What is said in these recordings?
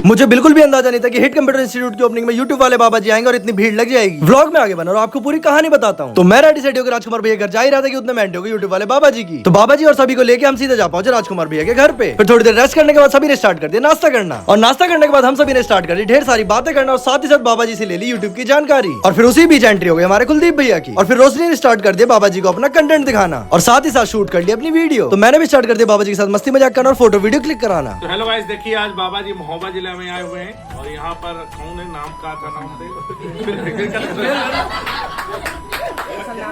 मुझे बिल्कुल भी अंदाजा नहीं था कि हिट कंप्यूटर इंस्टीट्यूट की ओपनिंग में यूट्यूब वाले बाबा जी आएंगे और इतनी भीड़ लग जाएगी। व्लॉग में आगे बना और आपको पूरी कहानी बताता हूँ। तो मैं रेडी सेट होकर राजकुमार भैया घर जा ही रहा था कि उतने में होगी यूट्यूब वाले बाबा जी की। तो बाबा जी और सभी को लेकर हम सीधे जा पहुंचे राजकुमार भैया के घर पे। फिर थोड़ी देर रेस्ट करने के बाद सभी ने स्टार्ट कर दिया नाश्ता करना, और नाश्ता करने के बाद हम सभी ने स्टार्ट कर दी ढेर सारी बातें करना, और साथ ही साथ बाबा जी से ले ली यूट्यूब की जानकारी। और फिर उसी बीच एंट्री हो गई हमारे कुलदीप भैया की, और फिर रोशनी ने स्टार्ट कर दिया बाबा जी को अपना कंटेंट दिखाना, और साथ ही साथ शूट कर लिया अपनी वीडियो। तो मैंने भी स्टार्ट कर दिया बाबा जी के साथ मस्ती मजाक करना और फोटो वीडियो क्लिक कराना। तो हेलो गाइस, देखिए आज बाबा जी महोबा जिले में आए हुए हैं, और यहाँ पर कौन है, नाम का था, नाम दे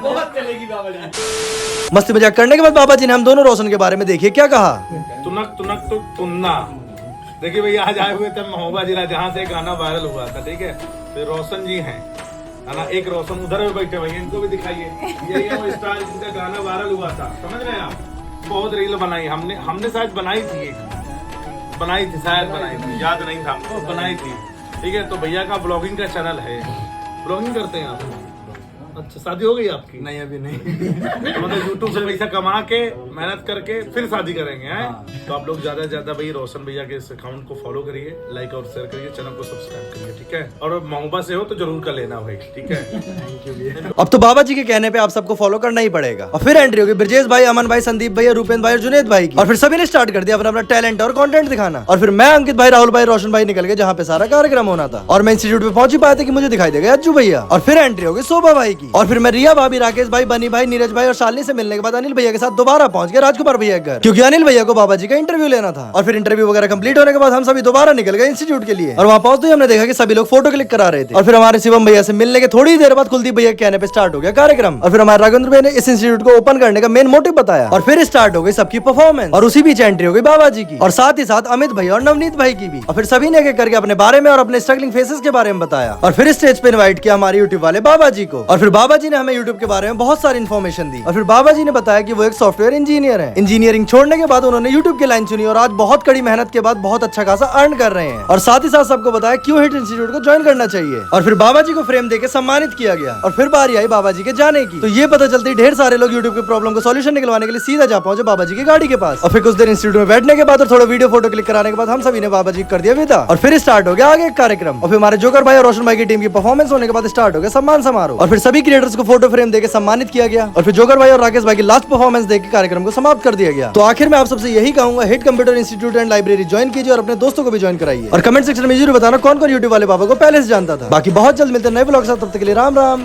बहुत चलेगी बाबा जी। मस्ती मजाक करने के बाद बाबा जी ने हम दोनों रोशन के बारे में देखिए क्या कहा। तुनक तुनक तो तुन्ना। देखिए भैया आज आए हुए थे महोबा जिला, जहाँ से गाना वायरल हुआ था, ठीक है। तो रोशन जी हैं, है ना, एक रोशन उधर में बैठे भैया, इनको भी दिखाइए। ये वो स्टार जिनका गाना वायरल हुआ था, समझ रहे हैं आप। बहुत रील बनाई हमने शायद बनाई थी, शायद बनाई थी, याद नहीं था हमको, बनाई थी, ठीक है। तो भैया का ब्लॉगिंग का चैनल है, ब्लॉगिंग करते हैं आप। अच्छा, शादी हो गई आपकी? नहीं अभी नहीं। मतलब यूट्यूब से पैसा कमा के मेहनत करके फिर शादी करेंगे, हैं? तो आप लोग ज्यादा से ज्यादा भाई रोशन भैया के इस अकाउंट को फॉलो करिए, लाइक और शेयर करिए, चैनल को सब्सक्राइब करिए, ठीक है। और महोबा से हो तो जरूर कर लेना भाई, ठीक है। अब तो बाबा जी के कहने पे आप सबको फॉलो करना ही पड़ेगा। और फिर एंट्री होगी ब्रजेश भाई, अमन भाई, संदीप भैया, रूपेंद्र भाई और जुनेद भाई की। और फिर सभी ने स्टार्ट कर दिया अपना अपना टैलेंट और कंटेंट दिखाना। और फिर मैं, अंकित भाई, राहुल भाई, रोशन भाई निकल गए जहाँ पे सारा कार्यक्रम होना था। और मैं इंस्टीट्यूट पे पहुंच ही पाया था कि मुझे दिखाई देगा अज्जू भैया। और फिर एंट्री होगी शोभा भाई की। और फिर मैं रिया भाभी, राकेश भाई, बनी भाई, नीरज भाई और शालिनी से मिलने के बाद अनिल भैया के साथ दोबारा पहुंच गए राजकुमार भैया के घर, क्योंकि अनिल भैया को बाबा जी का इंटरव्यू लेना था। और फिर इंटरव्यू वगैरह कंप्लीट होने के बाद हम सभी दोबारा निकल गए इंस्टीट्यूट के लिए। और वहाँ पहुंचते ही हमने देखा कि सभी लोग फोटो क्लिक करा रहे थे। और फिर हमारे शिवम भैया से मिलने के थोड़ी देर बाद कुलदीप भैया के कहने पे स्टार्ट हो गया कार्यक्रम। और फिर हमारे राघवेंद्र भैया ने इस इंस्टीट्यूट को ओपन करने का मेन मोटिव बताया। और फिर स्टार्ट हो गई सबकी परफॉर्मेंस, और उसी बीच एंट्री हो गई बाबा जी की, और साथ ही साथ अमित भैया और नवनीत भाई की भी। और फिर सभी ने एक एक करके अपने बारे में और अपने स्ट्रगलिंग फेसेस के बारे में बताया। और फिर स्टेज पे इनवाइट किया हमारे यूट्यूब वाले बाबा जी को। और फिर बाबा जी ने हमें यूट्यूब के बारे में बहुत सारी इन्फॉर्मेशन दी। और फिर बाबा जी ने बताया कि वो एक सॉफ्टवेयर इंजीनियर है। इंजीनियरिंग छोड़ने के बाद उन्होंने यूट्यूब की लाइन चुनी, और आज बहुत कड़ी मेहनत के बाद बहुत अच्छा खासा अर्न कर रहे हैं। और साथ ही साथ सबको बताया क्यों हिट इंस्टीट्यूट को ज्वाइन करना चाहिए। और फिर बाबा जी को फ्रेम देके सम्मानित किया गया। और फिर बारी आई बाबा जी के जाने की। तो ये पता चलती ढेर सारे लोग यूट्यूब की प्रॉब्लम को सोल्यूशन निकलवाने के लिए सीधा जा पहुंचे बाबा जी की गाड़ी के पास। और फिर कुछ देर इंस्टीट्यूट में बैठने के बाद और थोड़ा वीडियो फोटो क्लिक कराने के बाद हम सभी ने बाबा जी कर दिया विदा। और फिर स्टार्ट हो गया आगे कार्यक्रम। और फिर हमारे जोकर भाई और रोशन भाई की टीम की परफॉर्मेंस होने के बाद स्टार्ट हो गया सम्मान समारोह। और फिर सभी क्रिएटर्स को फोटो फ्रेम देकर सम्मानित किया गया। और फिर जोकर भाई और राकेश भाई की लास्ट परफॉर्मेंस देकर कार्यक्रम को समाप्त कर दिया गया। तो आखिर में आप सबसे यही कहूंगा, hit computer institute and library join कीजिए और अपने दोस्तों को भी ज्वाइन कराइए। और कमेंट सेक्शन में जरूर बताना कौन कौन यूट्यूब वाले बाबा को पहले से जानता था। बाकी बहुत जल्द मिलते हैं नए ब्लॉग के साथ, तब तक के लिए राम राम।